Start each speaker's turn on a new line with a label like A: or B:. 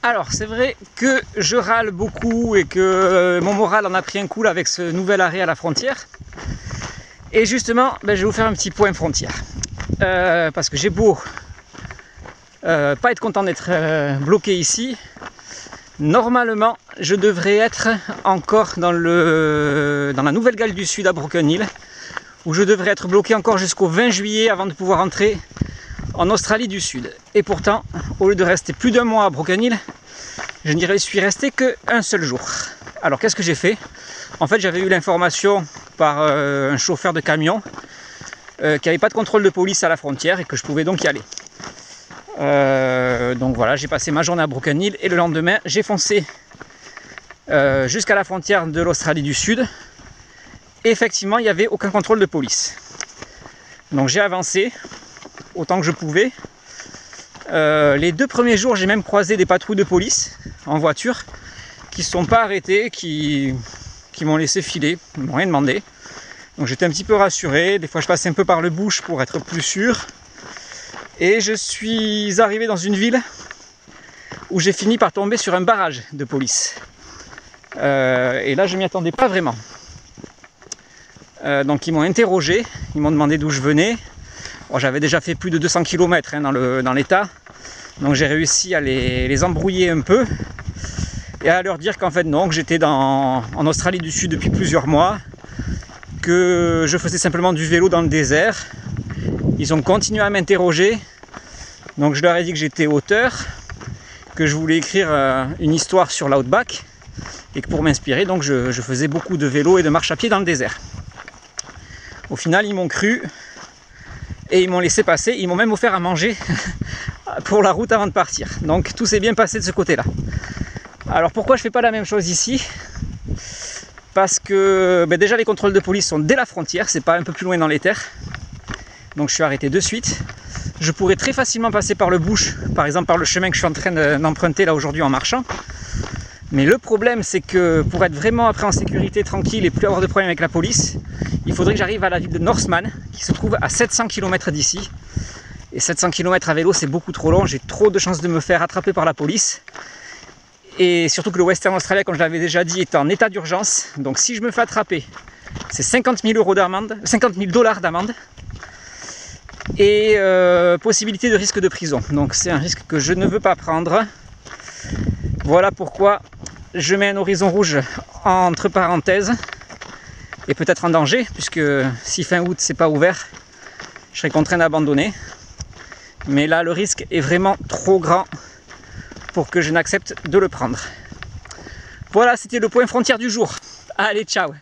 A: Alors c'est vrai que je râle beaucoup et que mon moral en a pris un coup là, avec ce nouvel arrêt à la frontière. Et justement, je vais vous faire un petit point frontière. Parce que j'ai beau pas être content d'être bloqué ici, normalement je devrais être encore dans la Nouvelle-Galles du Sud à Broken Hill, où je devrais être bloqué encore jusqu'au 20 juillet avant de pouvoir entrer en Australie du Sud. Et pourtant, au lieu de rester plus d'un mois à Broken Hill, je n'y suis resté qu'un seul jour. Alors qu'est-ce que j'ai fait? En fait, j'avais eu l'information par un chauffeur de camion qu'il n'y avait pas de contrôle de police à la frontière et que je pouvais donc y aller. Donc voilà, j'ai passé ma journée à Broken Hill et le lendemain, j'ai foncé jusqu'à la frontière de l'Australie du Sud. Et effectivement, il n'y avait aucun contrôle de police. Donc j'ai avancé autant que je pouvais. Les 2 premiers jours, j'ai même croisé des patrouilles de police en voiture qui ne se sont pas arrêtées, qui m'ont laissé filer, ils ne m'ont rien demandé. Donc j'étais un petit peu rassuré. Des fois, je passais un peu par le bush pour être plus sûr. Et je suis arrivé dans une ville où j'ai fini par tomber sur un barrage de police. Et là, je ne m'y attendais pas vraiment. Donc ils m'ont interrogé, ils m'ont demandé d'où je venais. Bon, j'avais déjà fait plus de 200 km dans l'état, donc j'ai réussi à les embrouiller un peu et à leur dire qu'en fait non, que j'étais en Australie du Sud depuis plusieurs mois, que je faisais simplement du vélo dans le désert. Ils ont continué à m'interroger, donc je leur ai dit que j'étais auteur, que je voulais écrire une histoire sur l'Outback et que pour m'inspirer, donc je faisais beaucoup de vélo et de marche à pied dans le désert. Au final, ils m'ont cru et ils m'ont laissé passer. Ils m'ont même offert à manger pour la route avant de partir. Donc tout s'est bien passé de ce côté-là. Alors pourquoi je ne fais pas la même chose ici? Parce que déjà les contrôles de police sont dès la frontière, c'est pas un peu plus loin dans les terres. Donc je suis arrêté de suite. Je pourrais très facilement passer par le bush, par exemple par le chemin que je suis en train d'emprunter là aujourd'hui en marchant. Mais le problème, c'est que pour être vraiment après en sécurité, tranquille et plus avoir de problème avec la police, il faudrait que j'arrive à la ville de Northman, qui se trouve à 700 km d'ici. Et 700 km à vélo, c'est beaucoup trop long, j'ai trop de chances de me faire attraper par la police. Et surtout que le Western Australia, comme je l'avais déjà dit, est en état d'urgence. Donc si je me fais attraper, c'est 50 000 € d'amende, 50 000 $ d'amende. Et possibilité de risque de prison. Donc c'est un risque que je ne veux pas prendre. Voilà pourquoi je mets un horizon rouge entre parenthèses et peut-être en danger, puisque si fin août c'est pas ouvert, je serai contraint d'abandonner. Mais là le risque est vraiment trop grand pour que je n'accepte de le prendre. Voilà, c'était le point frontière du jour. Allez, ciao!